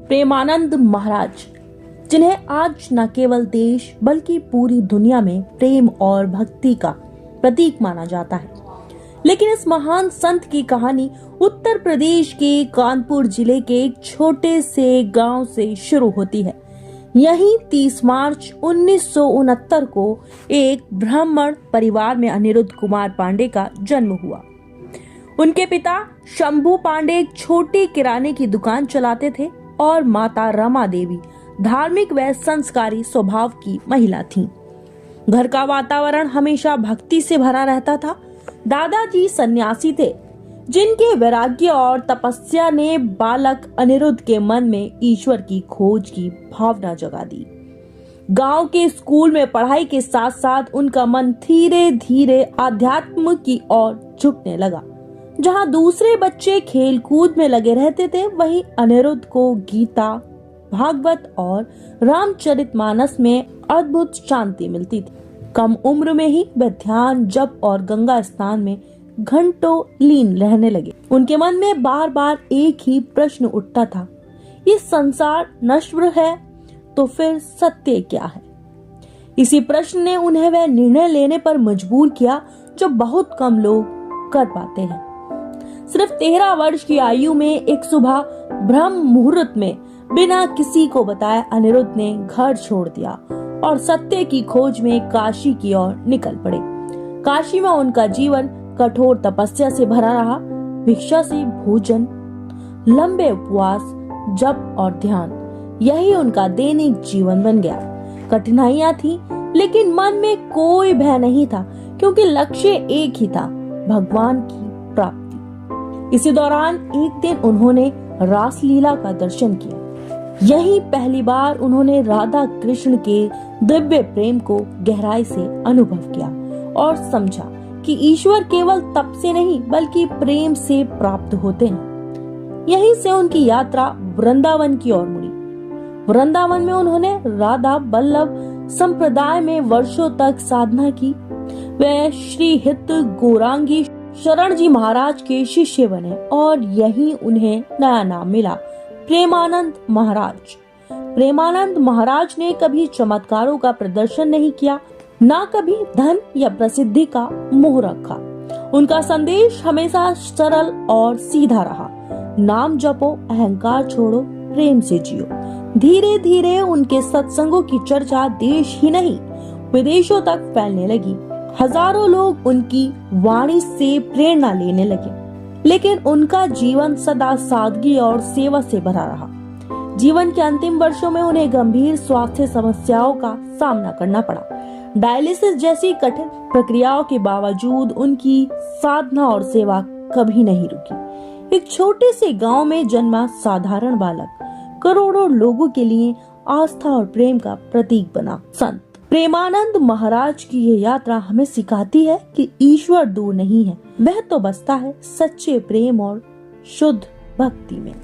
प्रेमानंद महाराज, जिन्हें आज न केवल देश बल्कि पूरी दुनिया में प्रेम और भक्ति का प्रतीक माना जाता है। लेकिन इस महान संत की कहानी उत्तर प्रदेश के कानपुर जिले के एक छोटे से गांव से शुरू होती है। यहीं 30 मार्च 1969 को एक ब्राह्मण परिवार में अनिरुद्ध कुमार पांडे का जन्म हुआ। उनके पिता शंभू पांडे एक छोटी किराने की दुकान चलाते थे और माता रमा देवी धार्मिक व संस्कारी स्वभाव की महिला थीं। घर का वातावरण हमेशा भक्ति से भरा रहता था। दादाजी सन्यासी थे, जिनके वैराग्य और तपस्या ने बालक अनिरुद्ध के मन में ईश्वर की खोज की भावना जगा दी। गांव के स्कूल में पढ़ाई के साथ साथ उनका मन धीरे धीरे आध्यात्म की ओर झुकने लगा। जहां दूसरे बच्चे खेल कूद में लगे रहते थे, वहीं अनिरुद्ध को गीता, भागवत और रामचरितमानस में अद्भुत शांति मिलती थी। कम उम्र में ही वे ध्यान, जप और गंगा स्नान में घंटों लीन रहने लगे। उनके मन में बार बार एक ही प्रश्न उठता था, ये संसार नश्वर है तो फिर सत्य क्या है? इसी प्रश्न ने उन्हें वह निर्णय लेने पर मजबूर किया जो बहुत कम लोग कर पाते हैं। सिर्फ 13 वर्ष की आयु में एक सुबह ब्रह्म मुहूर्त में बिना किसी को बताए अनिरुद्ध ने घर छोड़ दिया और सत्य की खोज में काशी की ओर निकल पड़े। काशी में उनका जीवन कठोर तपस्या से भरा रहा। भिक्षा से भोजन, लंबे उपवास, जप और ध्यान, यही उनका दैनिक जीवन बन गया। कठिनाइयां थी, लेकिन मन में कोई भय नहीं था, क्योंकि लक्ष्य एक ही था, भगवान की प्राप्ति। इसी दौरान एक दिन उन्होंने रासलीला का दर्शन किया। यही पहली बार उन्होंने राधा कृष्ण के दिव्य प्रेम को गहराई से अनुभव किया और समझा कि ईश्वर केवल तप से नहीं बल्कि प्रेम से प्राप्त होते हैं। यहीं से उनकी यात्रा वृंदावन की ओर मुड़ी। वृंदावन में उन्होंने राधा वल्लभ संप्रदाय में वर्षों तक साधना की। वे श्री हित गौरांगी शरण जी महाराज के शिष्य बने और यहीं उन्हें नया नाम मिला, प्रेमानंद महाराज। प्रेमानंद महाराज ने कभी चमत्कारों का प्रदर्शन नहीं किया, ना कभी धन या प्रसिद्धि का मोह रखा। उनका संदेश हमेशा सरल और सीधा रहा, नाम जपो, अहंकार छोड़ो, प्रेम से जियो। धीरे धीरे उनके सत्संगों की चर्चा देश ही नहीं विदेशों तक फैलने लगी। हजारों लोग उनकी वाणी से प्रेरणा लेने लगे। लेकिन उनका जीवन सदा सादगी और सेवा से भरा रहा। जीवन के अंतिम वर्षों में उन्हें गंभीर स्वास्थ्य समस्याओं का सामना करना पड़ा। डायलिसिस जैसी कठिन प्रक्रियाओं के बावजूद उनकी साधना और सेवा कभी नहीं रुकी। एक छोटे से गांव में जन्मा साधारण बालक करोड़ों लोगों के लिए आस्था और प्रेम का प्रतीक बना। संत प्रेमानंद महाराज की ये यात्रा हमें सिखाती है कि ईश्वर दूर नहीं है, वह तो बसता है सच्चे प्रेम और शुद्ध भक्ति में।